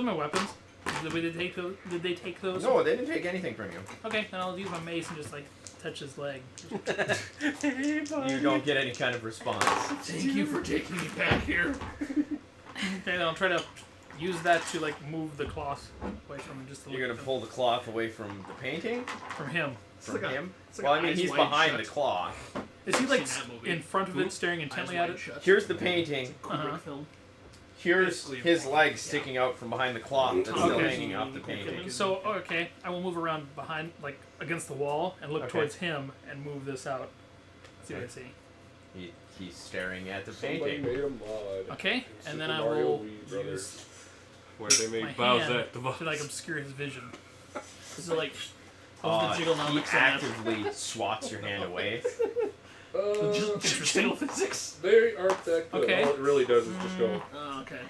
have my weapons. Did they take those? No, they didn't take anything from you. Okay, then I'll use my mace and just like touch his leg. You don't get any kind of response. Thank you for taking me back here. Okay, then I'll try to use that to like move the cloth away from him. Just to You're gonna pull the cloth away from the painting? from him. From him? like Well, I an mean, eyes he's wide behind shut. the cloth. Is he like I've seen that movie. in front of it, staring intently at it? Here's the painting. Uh-huh. Film. Here's his legs sticking out from behind the cloth that's still Okay. hanging off the painting. So okay, I will move around behind, like against the wall, and look Okay. towards him and move this out. See what I see. He's staring at the Somebody painting. made a mod. Okay, and then I Super Mario will Wii Brothers. use Where they my made hand Bowser the to like obscure his vision. Is it like He jigglenomics on that? actively swats your hand away. Jiggle physics. They aren't that good. Okay. All it really does is just go. Oh, okay.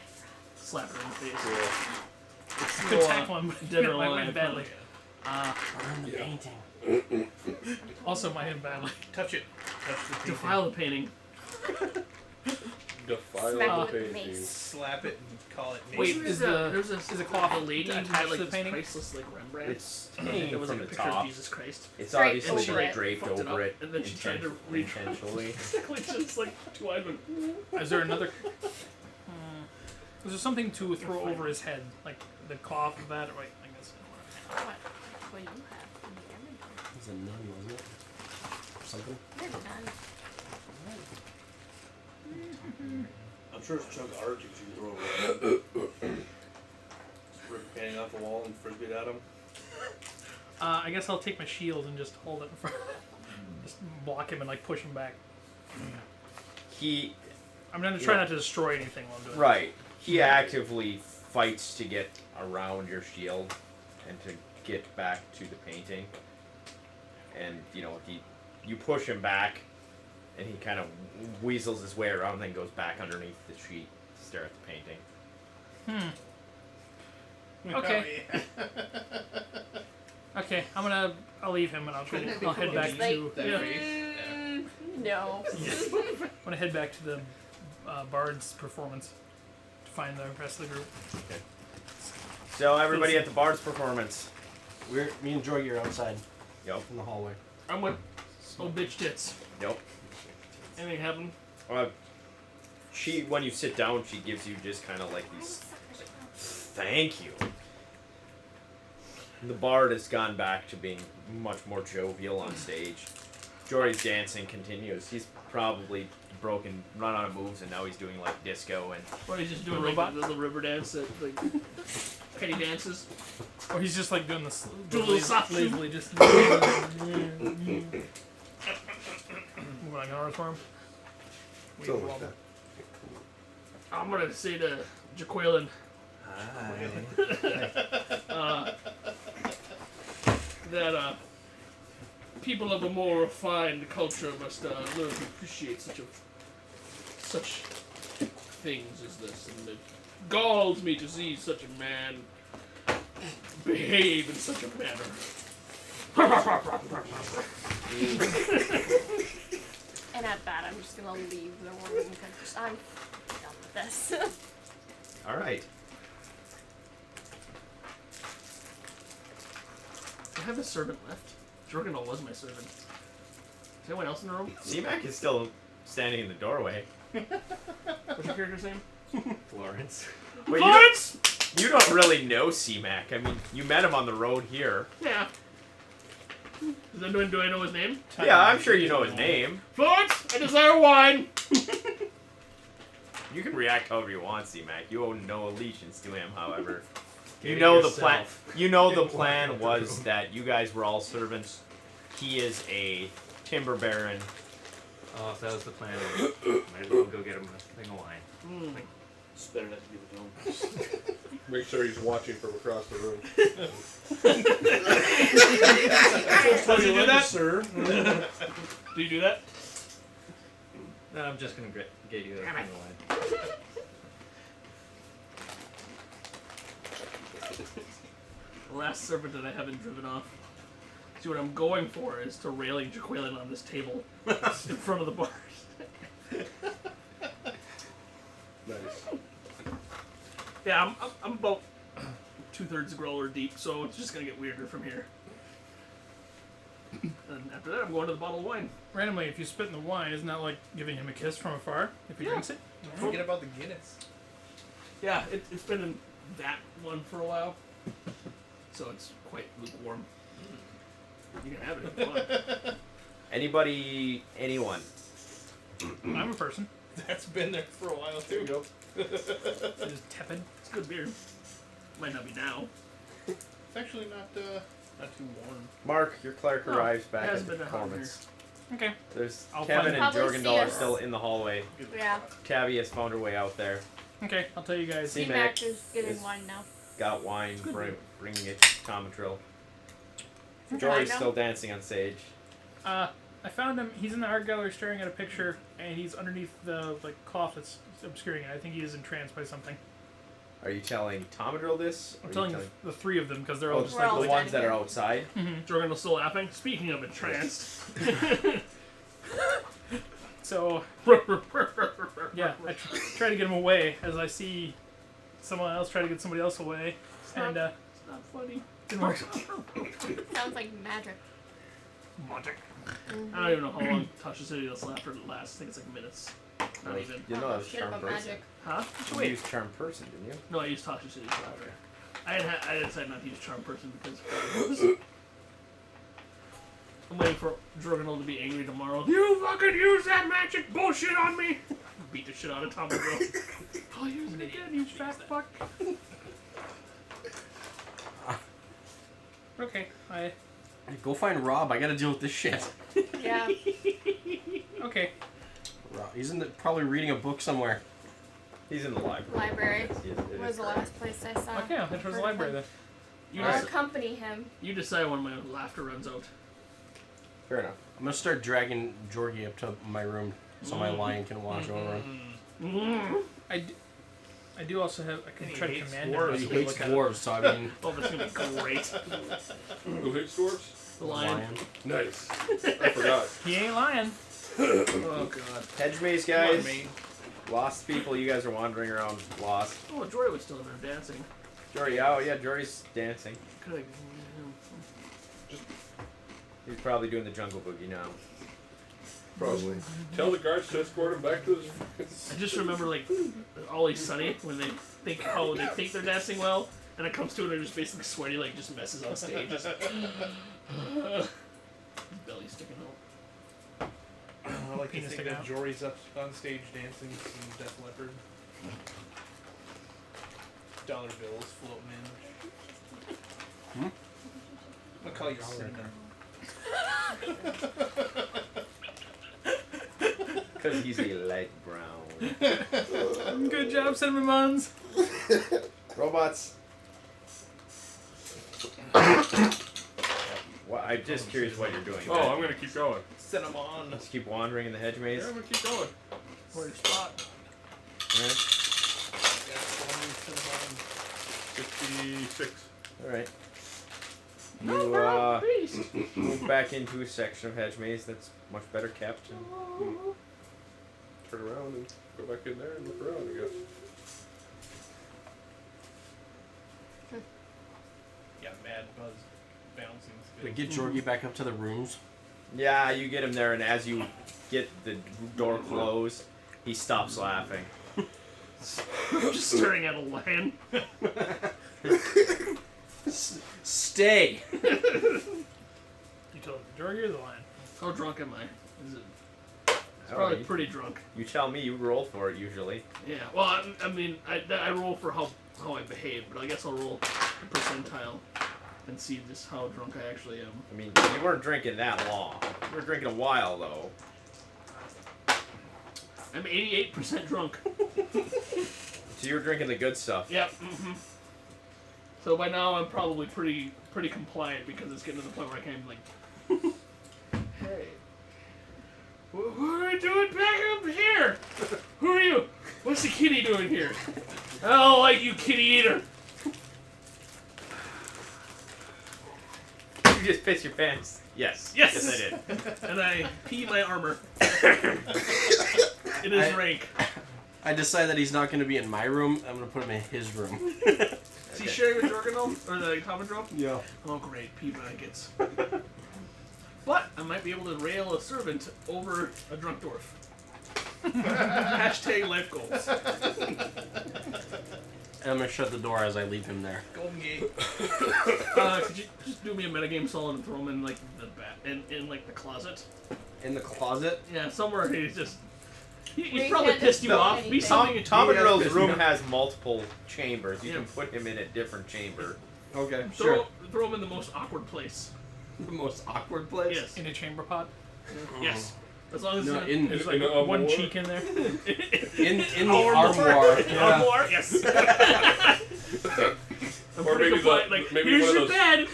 Slap her in the face. Yeah. It's a good tackle him, but Dead it or might alive. win badly. Burn the Yeah. painting. Also might hit badly. Touch it. Touch the painting. Defile the painting. Defile Smack the it with the painting. mace. Slap it and call it Wait, mace. is there's a cloth a lady who attached had to like the this painting? priceless like Rembrandt. It's It hanging was from like a the picture of top. Jesus Christ. It's Draped obviously over it. draped Fucked it over up, it and then she tried to intentionally. Like just like two eyed. Is there another? Is there something to throw over his head, like the cloth of that? Or wait, I guess. What do you have in the inventory? It was a nun, wasn't it? Or something? There's none. I'm sure it's a chunk of art you can throw over. Just rip a painting off the wall and frisbee it at him. I guess I'll take my shield and just hold it in front. Just block him and like push him back. I'm gonna try not to destroy anything while I'm doing Right. He actively fights to get around your shield and to get back to the painting. And, you push him back, and he kind of weasels his way around and then goes back underneath the sheet to stare at the painting. Okay. Okay, I'll leave him and I'll head back to. No. I'm gonna head back to the Bard's performance to find the rest of the group. Okay. So, everybody at the Bard's performance. Me and Jorgy are outside Yep. in the hallway. I'm with old bitch tits. Yep. Anything happen? When you sit down, she gives you just kind of like these. Thank you. The Bard has gone back to being much more jovial on stage. Jory's dancing continues. He's probably run out of moves, and now he's doing like disco and. Or he's just doing like the little river dance that like Penny dances. Or he's just like doing this. Do a little soft shoe. lazily just. Moving like an arm for him. Something like that. I'm gonna say to Jaqueline, that people of a more refined culture must learn to appreciate such things as this, and it galls me to see such a man behave in such a manner. And at that, I'm just gonna leave the room because I'm done with this. All right. I have a servant left. Jorgenal was my servant. Is anyone else in the room? C-Mac is still standing in the doorway. What's your character's name? Florence. Wait, Florence! you don't really know C-Mac. I mean, you met him on the road here. Yeah. Do I know his name? Yeah, I'm sure you know his name. Florence, I desire wine. You can react however you want, C-Mac. You owe no allegiance to him, however. Get You it know the plan. yourself. You know the plan was that you guys were all servants. He is a timber baron. Oh, if that was the plan, might as well go get him a thing of wine. It's better not to be with him. Make sure he's watching from across the room. Does he do that? sir? Do you do that? No, I'm just gonna get you a thing of wine. The last servant that I haven't driven off. See, what I'm going for is to railing Jaqueline on this table in front of the bars. Nice. Yeah, I'm about 2/3 growler deep, so it's just gonna get weirder from here. And after that, I'm going to the bottle of wine. Randomly, if you spit in the wine, isn't that like giving him a kiss from afar if he drinks it? Don't forget about the Guinness. Yeah, it's been in that one for a while, so it's quite lukewarm. You can have it if you want. Anybody? Anyone? I'm a person. That's been there for a while too. It is tepid. It's good beer. Might not be now. It's actually not too warm. Mark, your clerk Oh, arrives it back at hasn't the been that hot performance. Okay. There's I'll Kevin find- and Probably Jorgendal see are us. still in the hallway. Yeah. Tabby has found her way out there. Okay, I'll tell you guys. See- C-Mac C-Mac is getting is- wine now. Got wine, bringing it to Tomatrill. Okay, Jory's I know. still dancing on stage. I found him. He's in the art gallery staring at a picture, and he's underneath the cloth that's obscuring it. I think he is entranced by something. Are you telling Tomadrill this? I'm Or telling you the three of them because they're oh, all just We're like all the ones that standing are here. outside? Jorgendel's still laughing. Speaking of entranced. So yeah, I try to get him away as I see someone else try to get somebody else away, and It's not funny. didn't work. Sounds like magic. Magic. I don't even know how long Tasha City this laughter lasts. I think it's like minutes. Not even. You know that was Shit charm about person. magic. Huh? You Wait. used charm person, didn't you? No, I used Tasha City's laughter. I decided not to use charm person because I'm waiting for Jorgendal to be angry tomorrow. You fucking use that magic bullshit on me! Beat the shit out of Tommy Bro. I'll use it again, you fat fuck. Okay, Hey, go find Rob. I gotta deal with this shit. Yeah. okay. Rob, he's probably reading a book somewhere. He's in the library. Library Yes, it was is the correct. last place I saw. Okay, I'll head towards the Heard of library him. then. You, I'll dec- accompany him. you decide when my laughter runs out. Fair enough. I'm gonna start dragging Georgie up to my room so my lion can watch over him. I do also have. I can And he try to hates command dwarves. him. He to hates look at it. dwarves, so I mean, Oh, that's gonna be great. Who hates dwarves? The lion. Nice. I forgot. He ain't lying. Oh god. Hedge maze, Come on, guys. Maine. Lost people. You guys are wandering around lost. Oh, Jory was still in there dancing. Jory, oh yeah, Jory's dancing. Could I? He's probably doing the jungle boogie now. Probably. Tell the guards to escort him back to his. I just remember like Always Sunny when they think they're dancing well, and it comes to it and they're just basically sweaty like just messes on stage. Just, belly sticking out. I like to Penis think sticking that out. Jory's up on stage dancing some Def Leppard. Dollar bills floating in. I'm gonna call you Cinnamon. Because he's a light brown. Good job, cinnamon buns. Robots. Well, I'm just curious what you're doing. Oh, I'm gonna keep going. Cinnamon. Let's keep wandering in the hedge maze. Yeah, I'm gonna keep going. Where's your spot? Alright. Cinnamon. 56. Alright. No, You we're on beast. move back into a section of hedge maze that's much better kept. And Turn around and go back in there and look around, I guess. Yeah, Mad Buzz bouncing we skills. get Georgie back up to the rooms. yeah, you get him there, and as you get the door closed, he stops laughing. Just staring at a lion. Stay. You told him the Jorgie or the lion? How drunk am I? Is it? It's Oh, probably you- pretty drunk. You tell me, you roll for it usually. Yeah. Well, I mean, I roll for how I behave, but I guess I'll roll a percentile and see just how drunk I actually am. I mean, you weren't drinking that long. You were drinking a while, though. I'm 88% drunk. So you were drinking the good stuff. Yep. So by now I'm probably pretty compliant because it's getting to the point where I can't even like, hey, what are we doing back up here? Who are you? What's the kitty doing here? I don't like you, kitty eater. You just piss your pants. Yes. Yes. Yes, I did. And I pee my armor. It is rank. I decide that he's not going to be in my room. I'm going to put him in his room. Is he sharing with Jorgenel? Or the Commodore? Yeah. Oh, great. Pea blankets. But I might be able to rail a servant over a drunk dwarf. Hashtag life goals. And I'm gonna shut the door as I leave him there. Golden Gate. Could you just do me a metagame solid and throw him in like the in like the closet? In the closet? Yeah, somewhere he's just. He's We probably can't pissed you do off. anything. Be something. Tomadrill's Yes, room yeah. has multiple chambers. You Yeah. can put him in a different chamber. Okay, Throw him in the most awkward place. The most awkward place? Yes. In a chamber pot. Yes. As long as No, it's in There's In like a one armoire? cheek in there. in the armoire. Yeah. Armoire, yes. I'm Or pretty maybe compliant, the- like, maybe here's one of your those- bed.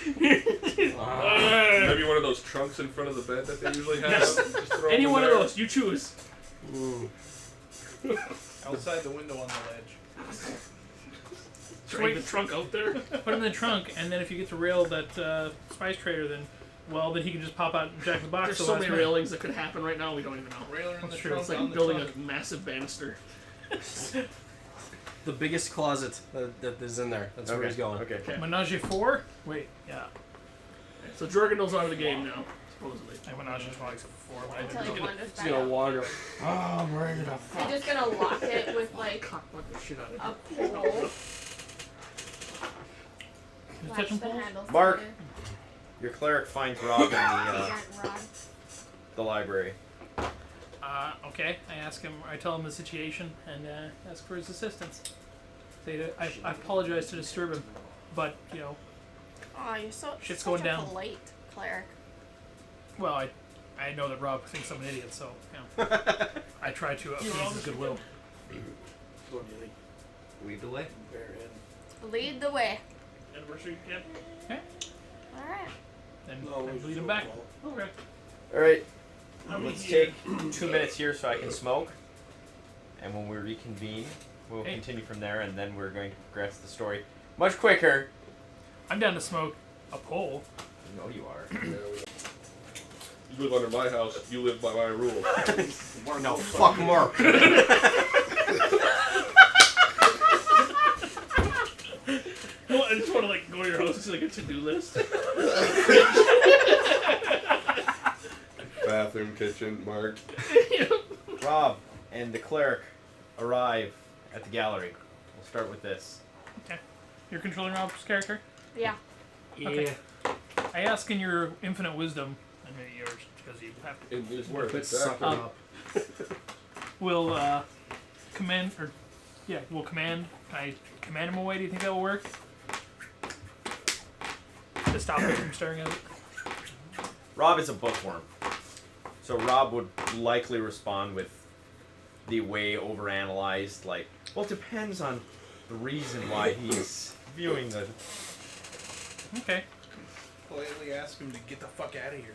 Maybe one of those trunks in front of the bed that they usually have. Yes. Just throw Any them one of there. those, you choose. Outside the window on the ledge. Drag the trunk out there. Put him in the trunk, and then if you get to rail that spice trader, then he can just pop out and jack the box. There's the so last many minute. railings that could happen right now. We don't even know. Railer in That's the true. trunk It's like on the building trunk. a massive banister. The biggest closet that is in there. That's where he's going. Okay. Okay. Menage a four? Wait, yeah. So Jorgenel's out of the game now, supposedly. I Menage a four except for four. But I Until didn't he get it. wanders He's back gonna out. wander. Oh, I'm ready to fuck. I'm just gonna lock it with like Cockblock the shit out of a it. pole. Can you Latch touch him, the Paul? handles Mark. together. Your cleric finds Rob in Giant rod. the library. Okay. I ask him. I tell him the situation and ask for his assistance. Say that I apologize to disturb him, but you know, Aw, you're so Shit's such going a down. polite cleric. well, I know that Rob thinks I'm an idiot, so you know, I try to appease his goodwill. Go Neely. Lead the way. Bear in. Lead the way. Anniversary kid. Alright. Then No, I we lead should him back. go. Okay. All right. Let's take 2 minutes here so I can smoke, and when we reconvene, we'll Hey. continue from there, and then we're going to progress the story much quicker. I'm down to smoke a pole. No, you are. You live under my house. You live by my rules. No, fuck Mark. Well, I just want to like go to your house and see like a to-do list. Bathroom, kitchen, Mark. Rob and the cleric arrive at the gallery. We'll start with this. You're controlling Rob's character. Yeah. Okay. I ask in your infinite wisdom, and maybe yours, because you have to. In these words, Quit sucking exactly. up. We'll command, or yeah, we'll command. Can I command him away? Do you think that will work? To stop him from staring at it. Rob is a bookworm, so Rob would likely respond with the way overanalyzed, like, well, it depends on the reason why he's viewing the. Okay. Politely ask him to get the fuck out of here.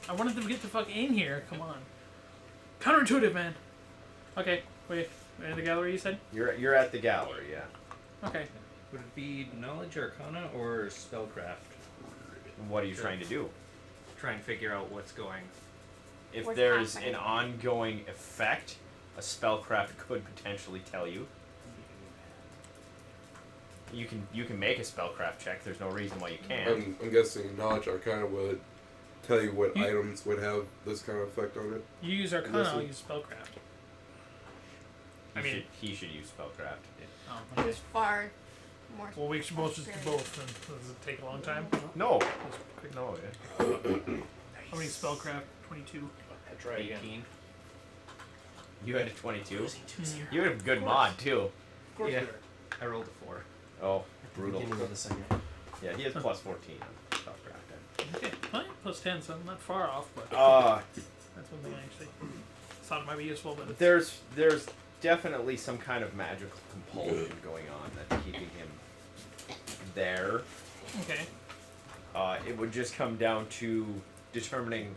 I wanted them to get the fuck in here. Come on. Counterintuitive, man. Okay. Wait. In the gallery, you said? You're at the gallery, yeah. Okay. Would it be knowledge arcana or spellcraft? What are you trying to do? Try and figure out what's going. If What's there's happening? an ongoing effect, a spellcraft could potentially tell you. You can make a spellcraft check. There's no reason why you can't. I'm guessing knowledge arcana would tell you what You- items would have this kind of effect on it. You use Arcana, Yes, I'll sir. use Spellcraft. I He mean- should, he should use spellcraft. Oh, okay. It's far more. Well, we should both just do both. And does it take a long time? No, Just quick. no. How many Spellcraft? 22. I'll try again. 18. You had a 22. Mm. You had a good mod too. Of course Yeah. we are. I rolled a 4. Oh, brutal. Beginning of the second. Yeah, he has plus 14 on spellcraft. Okay. Well, plus 10, so I'm not far off, but that's one thing I actually thought might be useful. But There's definitely some kind of magical compulsion going on that's keeping him there. okay. It would just come down to determining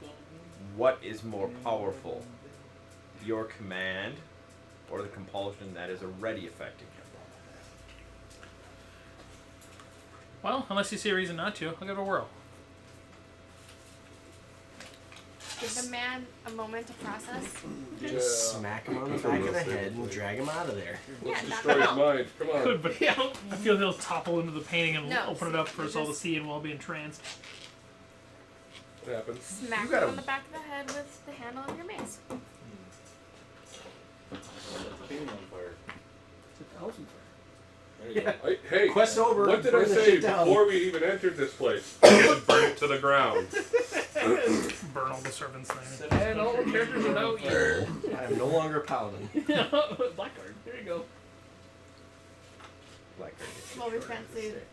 what is more powerful, your command or the compulsion that is already affecting him. Well, unless you see a reason not to, I'll give it a whirl. Give the man a moment to process. Just smack him on the back of the head and drag him out of there. Let's Yeah, destroy his mind. Come on. Good, but I feel he'll topple into the painting and No, open it up for us all to just- see, and we'll be entranced. What happens? Smack gotta- him on the back of the head with the handle of your mace. Set the painting on fire. It's 1,000 fire. There you go. Hey, Quest over. what did I burn the say shit down. before we even entered this place? Burn it to the ground. Burn all the servants' names. And all the characters are now evil. I am no longer a paladin. Blackguard. There you go. Blackguard gets the Well, we short end of the fancy stick.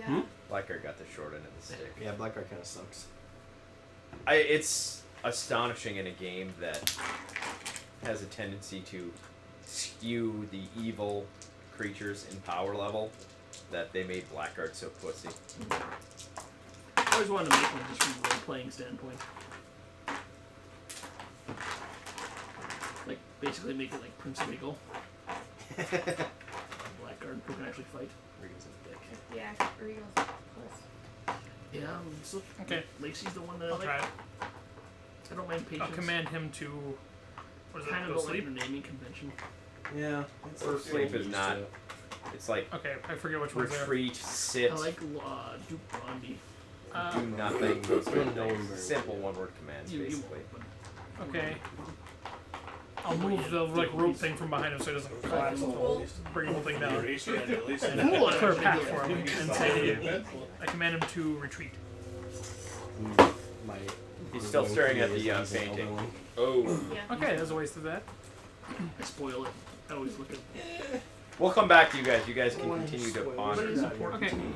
the. Blackguard got the short end of the stick. Yeah, Blackguard kind of sucks. It's astonishing in a game that has a tendency to skew the evil creatures in power level that they made Blackguard so pussy. I always wanted to make one just from a role-playing standpoint. Like, basically make it like Prince Regal. Blackguard who can actually fight. Regal's a dick. Yeah, Regal's plus. Yeah, so Okay. Lacey's the one that I I'll like. try it. I don't mind patience. I'll command him to. What is it? Kind of Go don't like sleep? the naming convention. Yeah. Or sleep is not. It's like Okay, I forget which one's there. retreat, sit, I like Duke Blondie. do nothing. Those I sort of don't know him things. very Simple well. one-word commands, You basically. won't, but Okay. I'll move the rope thing from behind him so it doesn't collapse. I'll bring the whole thing down. At least. And we'll clear a path for him and say, I command him to retreat. My He's still staring at the painting. Oh. Yeah. Okay, there's a waste of that. I spoil it. I always look at We'll come back to you guys. You guys can continue to what ponder. is important Okay. to me.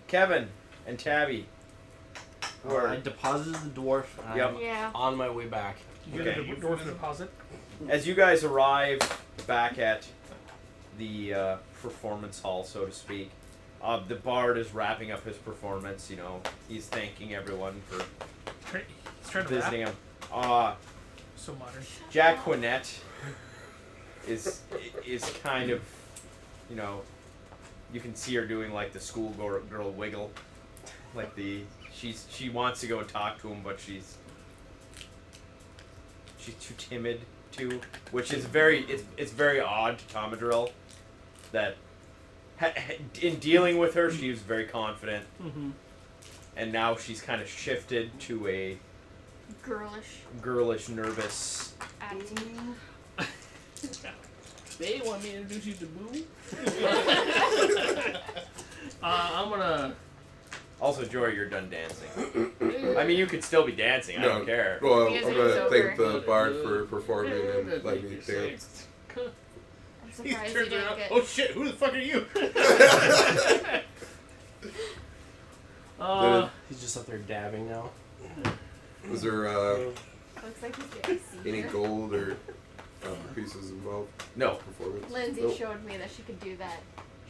Kevin and Tabby. I deposited the dwarf. And Yep. I'm Yeah. on my way back. You Okay. get a dwarf deposit. As you guys arrive back at the performance hall, so to speak, the bard is wrapping up his performance. You know, he's thanking everyone for He's trying to rap. visiting him. So modern. Jack Quinnett is kind of, you know, you can see her doing like the schoolgirl wiggle, like she wants to go and talk to him, but she's too timid to, which is it's very odd to Tomadrill that in dealing with her she was very confident, Mm-hmm. and now she's kind of shifted to a Girlish nervous. attitude. They want me to introduce you to Boo. I'm gonna. Also, Joy, you're done dancing. I mean, you could still be dancing. I No. don't care. Well, Music I'm is gonna over. thank the bard for performing and letting me dance. I'm surprised you didn't get. Oh shit, who the fuck are you? He's just up there dabbing now. Was there Looks like he's getting any seasick. gold or pieces involved? No, Performance? Lindsay Nope. showed me that she could do that.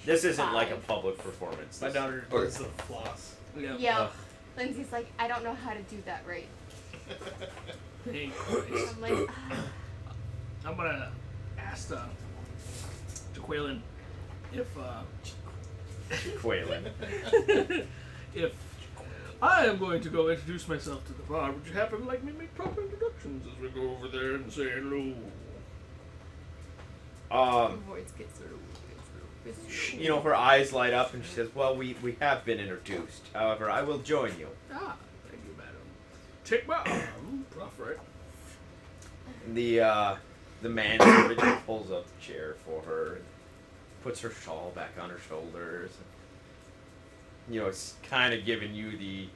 this isn't like a 5. public performance. My This- daughter Okay. does the floss. Yeah. Lindsay's like, I don't know how to do that right. Thank Christ. I'm like, I'm gonna ask to Quaylen if Quaylen. if I am going to go introduce myself to the bar, would you happen to like me make proper introductions as we go over there and say hello? voice gets sort of You know, her eyes light up and she says, "Well, we have been introduced. However, I will join you." Ah, thank you, madam. Take my arm, proffer it. The manservant pulls up the chair for her, and puts her shawl back on her shoulders. You know, it's kind of giving you the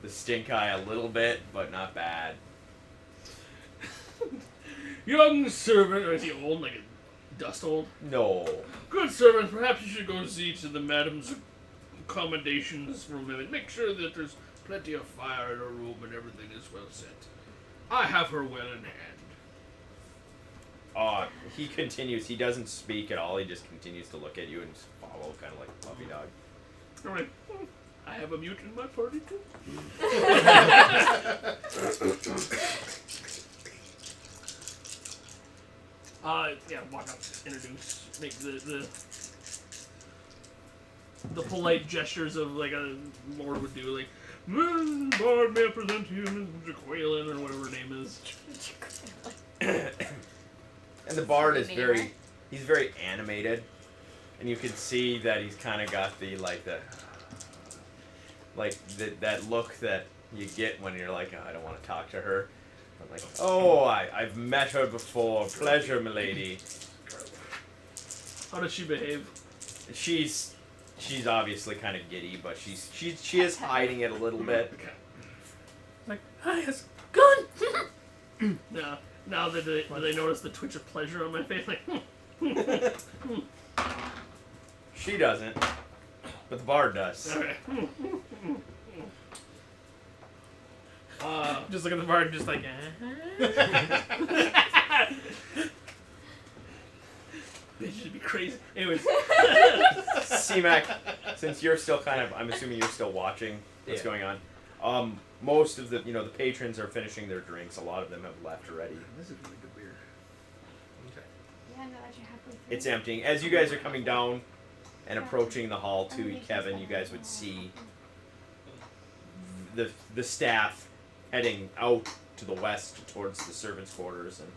stink eye a little bit, but not bad. Young servant, or is he old, like a dust old? No. Good servant, perhaps you should go see to the madam's accommodations for a minute. Make sure that there's plenty of fire in her room and everything is well set. I have her well in hand. He continues. He doesn't speak at all. He just continues to look at you and just follow, kind of like a puppy dog. I'm like, I have a mute in my party too. Yeah, walk up, introduce, make the polite gestures of like a lord would do, like, Bard, may I present to you Mr. Quaylen, or whatever her name is. And the bard is Name, very, right? he's very animated, and you can see that he's kind of got the that look that you get when you're like, oh, I don't want to talk to her. I'm like, oh, I've met her before. Pleasure, milady. How does she behave? She's obviously kind of giddy, but she is hiding it a little bit. Like, hi, it's gun. Now that do they notice the twitch of pleasure on my face? Like, She doesn't, but the bard does. okay. Just look at the bard, just like, Bitch, it'd be crazy. Anyways, C-Mac, since you're still I'm assuming you're still watching what's going on. Most of the patrons are finishing their drinks. A lot of them have left already. this is really good beer. Yeah, no, that you're halfway through. It's emptying. As you guys are coming down and approaching the hall to Kevin, you guys would see the staff heading out to the west towards the servants' quarters, and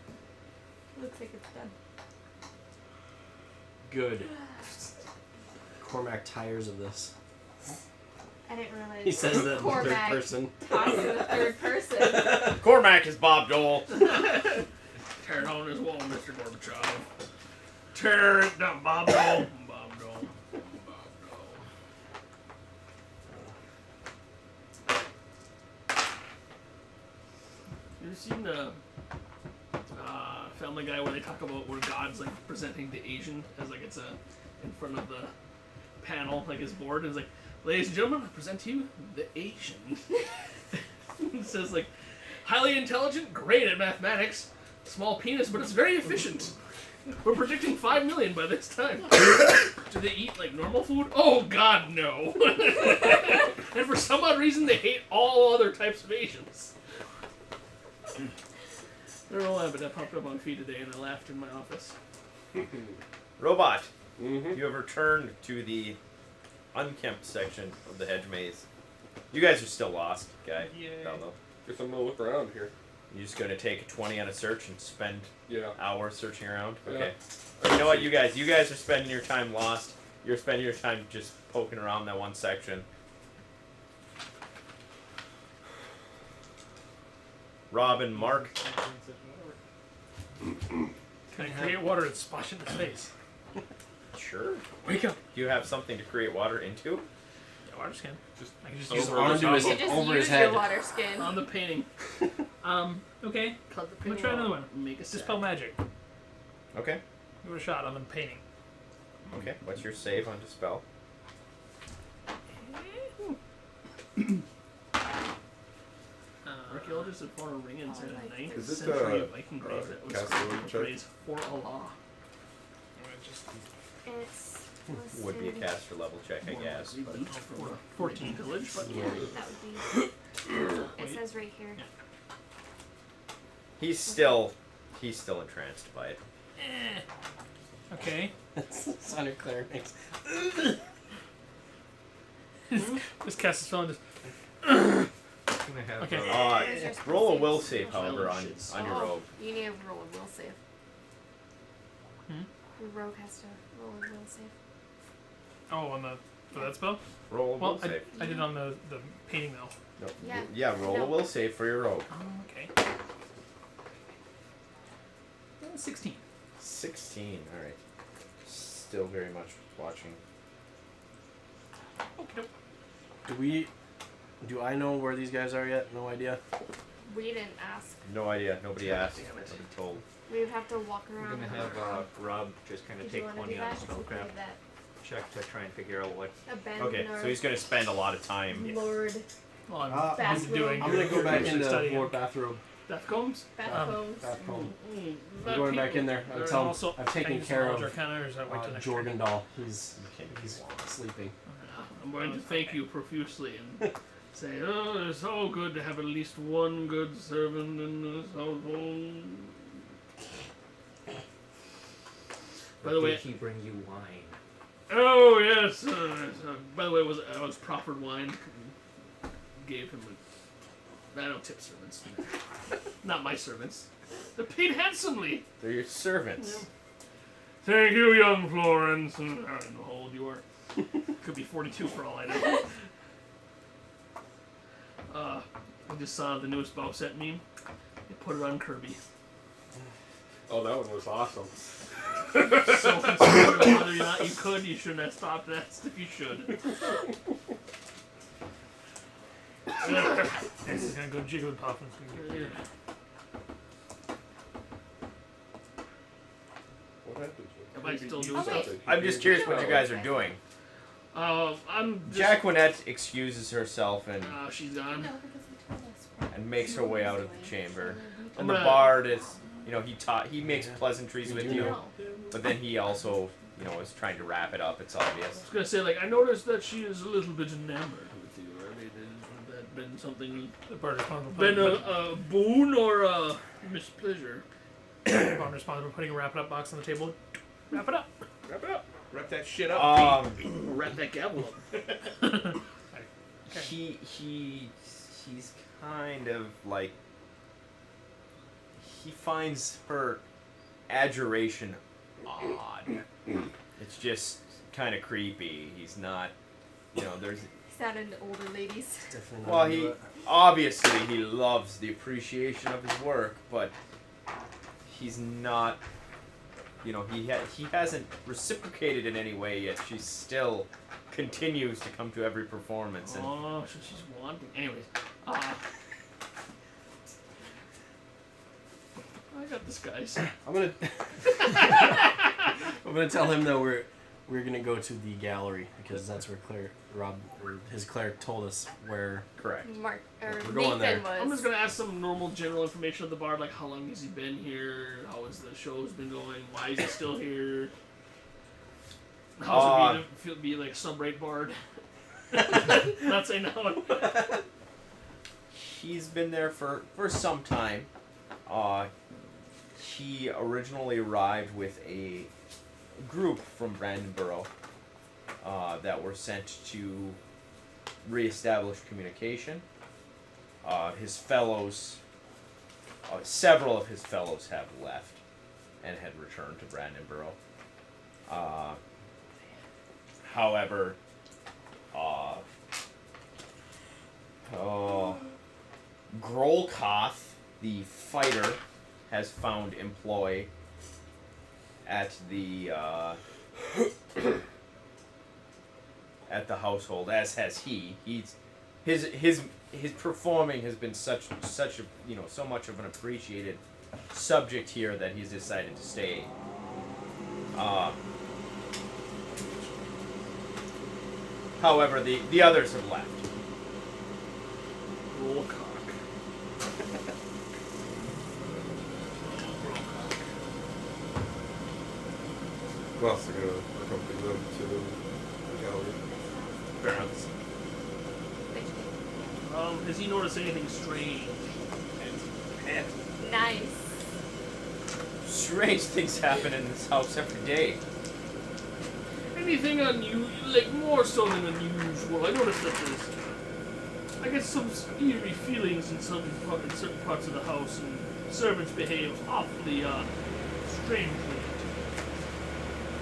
Looks like it's done. Good. Cormac tires of this. I didn't realize. He says that in the third Cormac person. talks in the third person. Cormac is Bob Dole. Tear it on his wall, Mr. Gorbachev. Tear it down, Bob Dole. Bob Dole. Bob Dole. You ever seen Family Guy where they talk about where God's like presenting the Asian as like it's in front of the panel, like his board, and it's like, ladies and gentlemen, I present to you the Asian. It says like, highly intelligent, great at mathematics, small penis, but it's very efficient. We're predicting 5 million by this time. Do they eat like normal food? Oh God, no. And for some odd reason, they hate all other types of Asians. I don't know why, but that popped up on feed today, and I laughed in my office. Robot, Mm-hmm. you have returned to the unkempt section of the hedge maze. You guys are still lost, guy. Yay. Fellow. Guess I'm gonna look around here. You're just gonna take a 20 on a search and spend Yeah. hours searching around? Yeah. Okay. You know what, you guys are spending your time lost. You're spending your time just poking around that one section. Rob and Mark. can I create water and splash it in his face? Sure. Wake up. Do you have something to create water into? Yeah, water skin. Just I can just over use the onto top. his- You just over use his your head. water skin. On the painting. Okay. Cut the I'm gonna painting try off, another one. Make a Dispel magic. Okay. Give it a shot on the painting. Okay. What's your save on Dispel? Archaeologists have found a ring inside a 9th Is it, century Viking grave that was cantaloupe check? praised for Allah. It's Would be a listed- caster level check, I guess. But 14 village, but Yeah, that would be. It says right here. he's still entranced by it. Okay. Sonic Claire makes. This cast is filling. Just. Gonna have, Okay. Where's your Roll a spell will save? save, however, on your Oh, rogue. you need to roll a will save. Hmm? The rogue has to roll a will save. Oh, on the for that spell. Roll a Well, will save. I did on the painting though. No, Yeah. yeah, roll a No. will save for your rogue. Okay. 16. 16. All right. Still very much watching. Do I know where these guys are yet? No idea. We didn't ask. No idea. Nobody asked. Damn it. Nobody told. We would have to walk I'm around. gonna have Rob just kind of Did you take want to 20 do on that? the spellcraft That check to try and figure out what. a bend Okay, in our so he's going to spend a lot of time. Lord Well, I'm I'm doing. I'm gonna go back grocery into study. more bathrobe. Death combs? backbones. Bathrobe. Mm, I'm going back in there. They're I'll tell him Also, I've can I taken use care knowledge of Arcana, or is that wait till next turn? Jorgendal. He's He's sleeping. I'm going to thank you profusely and say, oh, it's so good to have at least one good servant in this household. By the way, Did he bring you wine? oh yes. By the way, I was proffered wine. gave him I don't tip servants. Not my servants. They're paid handsomely. They're your servants. Thank you, young Florence. I don't know how old you are. Could be 42 for all I know. I just saw the newest Bowset meme. They put it on Kirby. Oh, that one was awesome. So considering whether or not you could, you shouldn't have stopped and asked if you should. This is gonna go Jigglypuff and What happened? I might still do Oh, wait. something. I'm just curious what you guys are doing. I'm just... Jacqueline excuses herself and she's gone. No, because he told us. and makes her way out of the chamber. I'm And the gonna- bard is, he makes pleasantries with you, No. but then he also, is trying to wrap it up. It's obvious. I was gonna say, like, I noticed that she is a little bit enamored with you. I mean, has that been something, the bird responsible been a boon or a mispleasure? Bond responsible for putting a wrap it up box on the table. Wrap it up. Wrap it up. Wrap that shit up. Wrap that gavel up. He's kind of like, he finds her adjuration odd. It's just kind of creepy. He's not, there's. He's not into older ladies. Definitely Well, not into he it. obviously he loves the appreciation of his work, but he's not. He hasn't reciprocated in any way yet. She still continues to come to every performance, and Oh, so she's wanting. Anyways, I got this, guys. I'm gonna I'm gonna tell him that we're gonna go to the gallery because that's where Claire told us where. correct. Mark or We're going there. Nathan was. I'm just gonna ask some normal general information of the bard, like how long has he been here? How has the show's been going? Why is he still here? How's it be like a sub-rate bard? Not saying no. He's been there for some time. He originally arrived with a group from Brandenburg that were sent to reestablish communication. His fellows, several of his fellows have left and had returned to Brandenburg. However, Grolkoth, the fighter, has found employ at the household, as has he. His performing has been such a so much of an appreciated subject here that he's decided to stay. However, the others have left. Rollcock. Who else are going to accompany them to the gallery? Barons. Has he noticed anything strange? Nice. Strange things happen in this house every day. Anything unusual, like more so than unusual? I noticed that there's, I get some eerie feelings in certain parts of the house, and servants behave awfully strangely.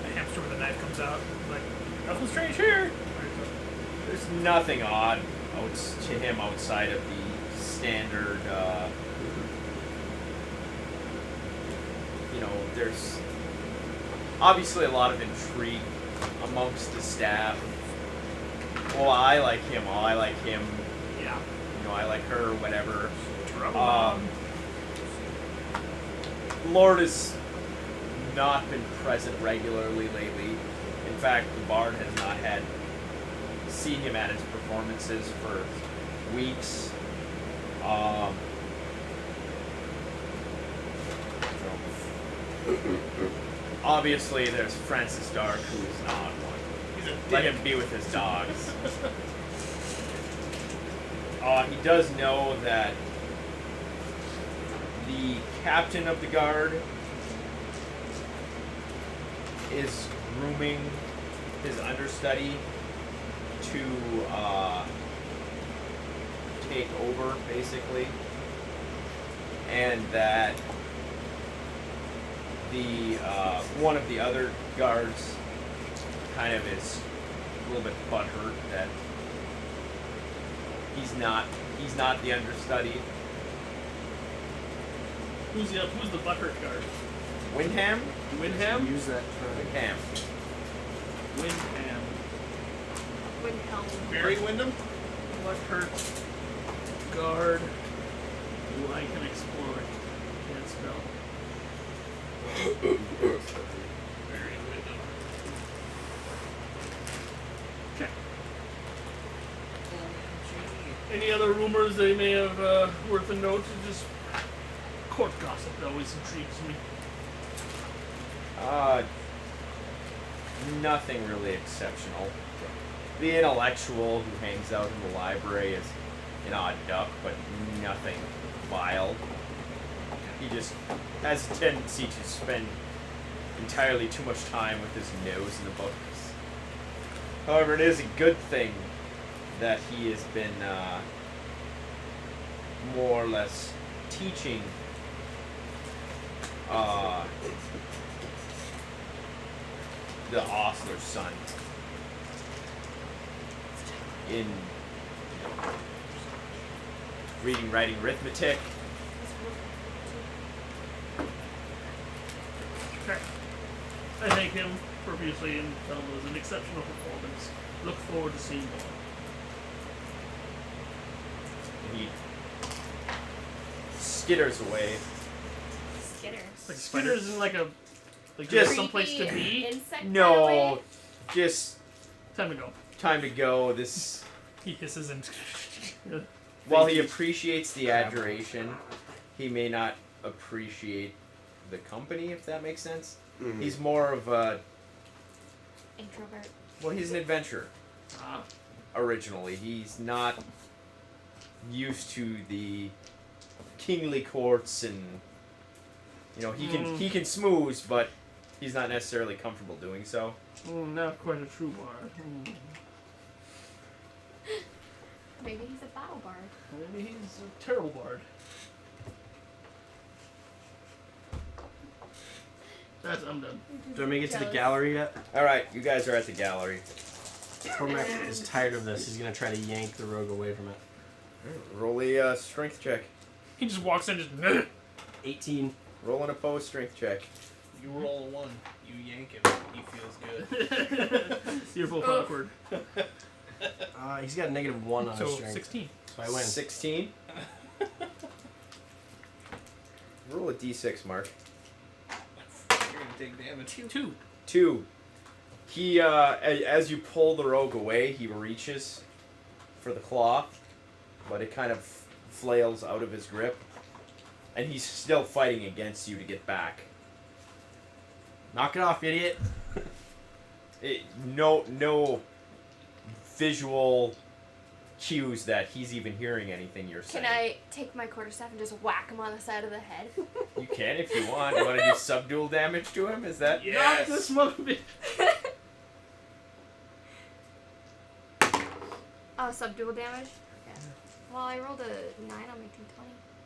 The hamster with a knife comes out. Like, nothing strange here. There's nothing odd to him outside of the standard, there's obviously a lot of intrigue amongst the staff. Well, I like him, Yeah. I like her, whatever. Lord has not been present regularly lately. In fact, the bard has not seen him at his performances for weeks. Obviously, there's Francis Dark, who is not one. He's a Let him be with his dogs. He does know that the captain of the guard is grooming his understudy to take over, basically, and that the one of the other guards kind of is a little bit butthurt that he's not the understudy. Who's the butthurt guard? Windham? Windham? Use that term. Windham. Windham. Windhelm. Barry Wyndham? Butthurt guard who I can explore. Can't spell. Barry Wyndham. Okay. Any other rumors they may have worth a note? Just court gossip always intrigues me. Nothing really exceptional. The intellectual who hangs out in the library is an odd duck, but nothing vile. He just has a tendency to spend entirely too much time with his nose in the books. However, it is a good thing that he has been more or less teaching the ostler's son in reading, writing, arithmetic. Okay. I thank him profusely and tell him it was an exceptional performance. Look forward to seeing more. He skitters away. Skitters. Like Skitters in like a Just someplace to be. Insect kind of No, way? just Time to go. time to go. This He hisses and. while he appreciates the adoration, he may not appreciate the company, if that makes sense. Mhm. He's more of a Introvert. well, he's an adventurer. Originally, he's not used to the kingly courts, and he can smooze, but he's not necessarily comfortable doing so. Not quite a true bard. Maybe he's a battle bard. Maybe he's a terrible bard. I'm done. Do I make it to the Jealous. gallery yet? All right, you guys are at the gallery. Cormac is tired of this. He's gonna try to yank the rogue away from it. Roll a strength check. He just walks in, just. 18. Roll an opposed strength check. You roll a 1, you yank him, he feels good. You're both awkward. He's got a -1 on So his strength. 16. So I win. 16. Roll a d6, Mark. You're gonna take damage. 2. 2. He, as you pull the rogue away, he reaches for the claw, but it kind of flails out of his grip, and he's still fighting against you to get back. Knock it off, idiot. No visual cues that he's even hearing anything you're saying. Can I take my quarterstaff and just whack him on the side of the head? You can if you want. You want to do subdual damage to him? Is that? Yes! This mother bitch. Oh, subdual damage? Yeah. Well, I rolled a 9 on my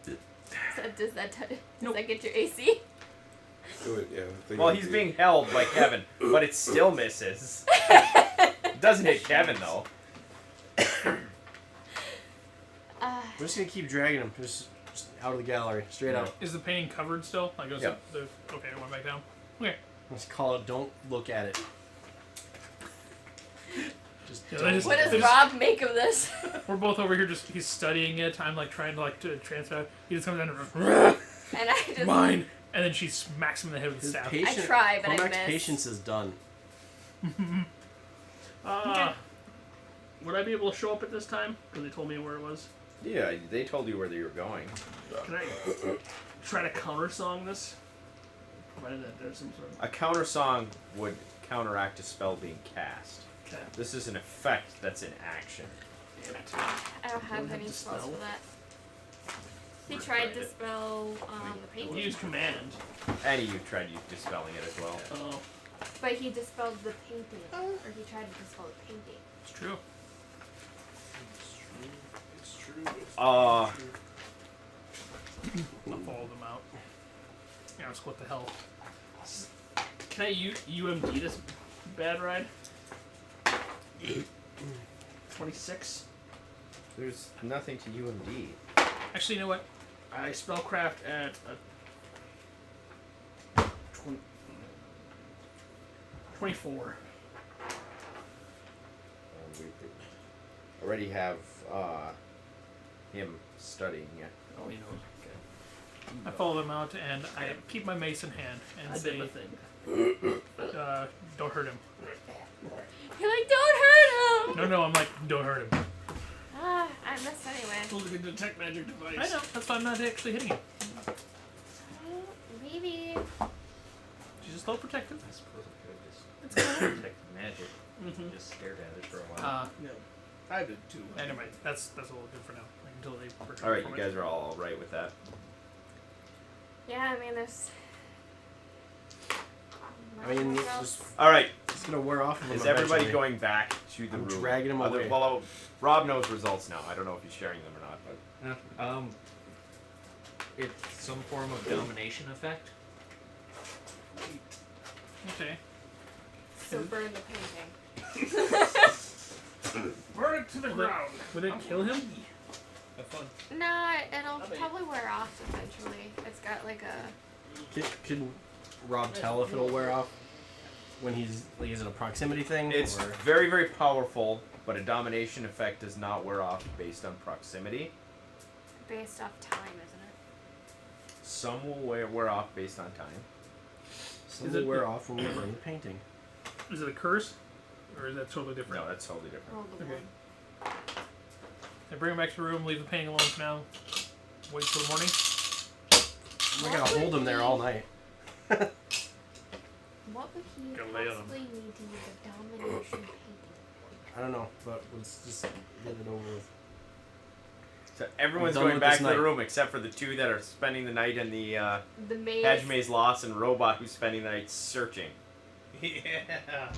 220. So does that get your AC? Do it, yeah. I think Well, it'd he's be- being held by Kevin, but it still misses. It doesn't hit Kevin though. We're just gonna keep dragging him, just out of the gallery, straight out. Is the painting covered still? Like, goes Yeah. up the. Okay, I went back down. Okay. Let's call it. Don't look at it. Just Yeah, don't they just- What does they just- Rob make of this? We're both over here just. He's studying it. I'm like trying to to transfer. He just comes in and just. And I just... Mine! And then she smacks him in the head with the His staff. patient, I try, but I Cormac's miss. patience is done. Would I be able to show up at this time? Because they told me where it was. Yeah, they told you where you were going. Can I try to counter-song this? Provided that there's some sort of... A counter song would counteract a spell being cast. Okay. This is an effect that's in action. Damn it. I don't have Don't have any to spells spell. for that. He tried to spell the We'll painting, use command. And you tried dispelling it as well. Oh. but he dispelled the painting, or he tried to dispel the painting. It's true. It's true. It's I'll follow them out. Ask what the hell. Can I UMD this bad ride? 26. There's nothing to UMD. Actually, you know what? I spellcraft at a 24. We already have him studying it. Oh, you know. Okay. I follow them out and I keep my mace in hand and I did say, my thing. don't hurt him. You're like, don't hurt him! No, I'm like, don't hurt him. Ah, I missed anyway. Supposed to be a detect magic device. I know, that's why I'm not actually hitting him. Maybe. She's just low protective. I suppose I could It's just cool. detect magic. Mm-hmm. Just stared at it for a while. Yeah. I did too. Anyway, that's a little good for now. Like, until they recover All right, from you it. guys are all right with that. Yeah, I mean, there's. I mean, nothing else. just, All right, it's gonna wear off of him is everybody eventually. going back to the I'm room? dragging him away. Well, Rob knows results now. I don't know if he's sharing them or not, but It's some form of domination effect. Okay. So burn the painting. Burn it to the ground. Would it kill him? Have fun. No, it'll I bet. probably wear off eventually. It's got like a. Can Rob tell if it'll wear off when he's like, is it a proximity thing? it's or? very, very powerful. But a domination effect does not wear off based on proximity. Based off time, isn't it? Some will wear off based on time. Some Is will it- wear off when we burn the painting. Is it a curse? Or is that totally different? No, that's totally different. Roll the Okay. one. I bring him back to the room, leave the painting alone for now. Wait till the morning. We're gonna hold him there all night. What would he Gonna lay on him. possibly need to use a domination painting? I don't know, but let's just get it over with. So everyone's done going with back this to the night. room except for the two that are spending the night in the The maze. Padme's Lost and Robot who's spending the night searching. Yeah.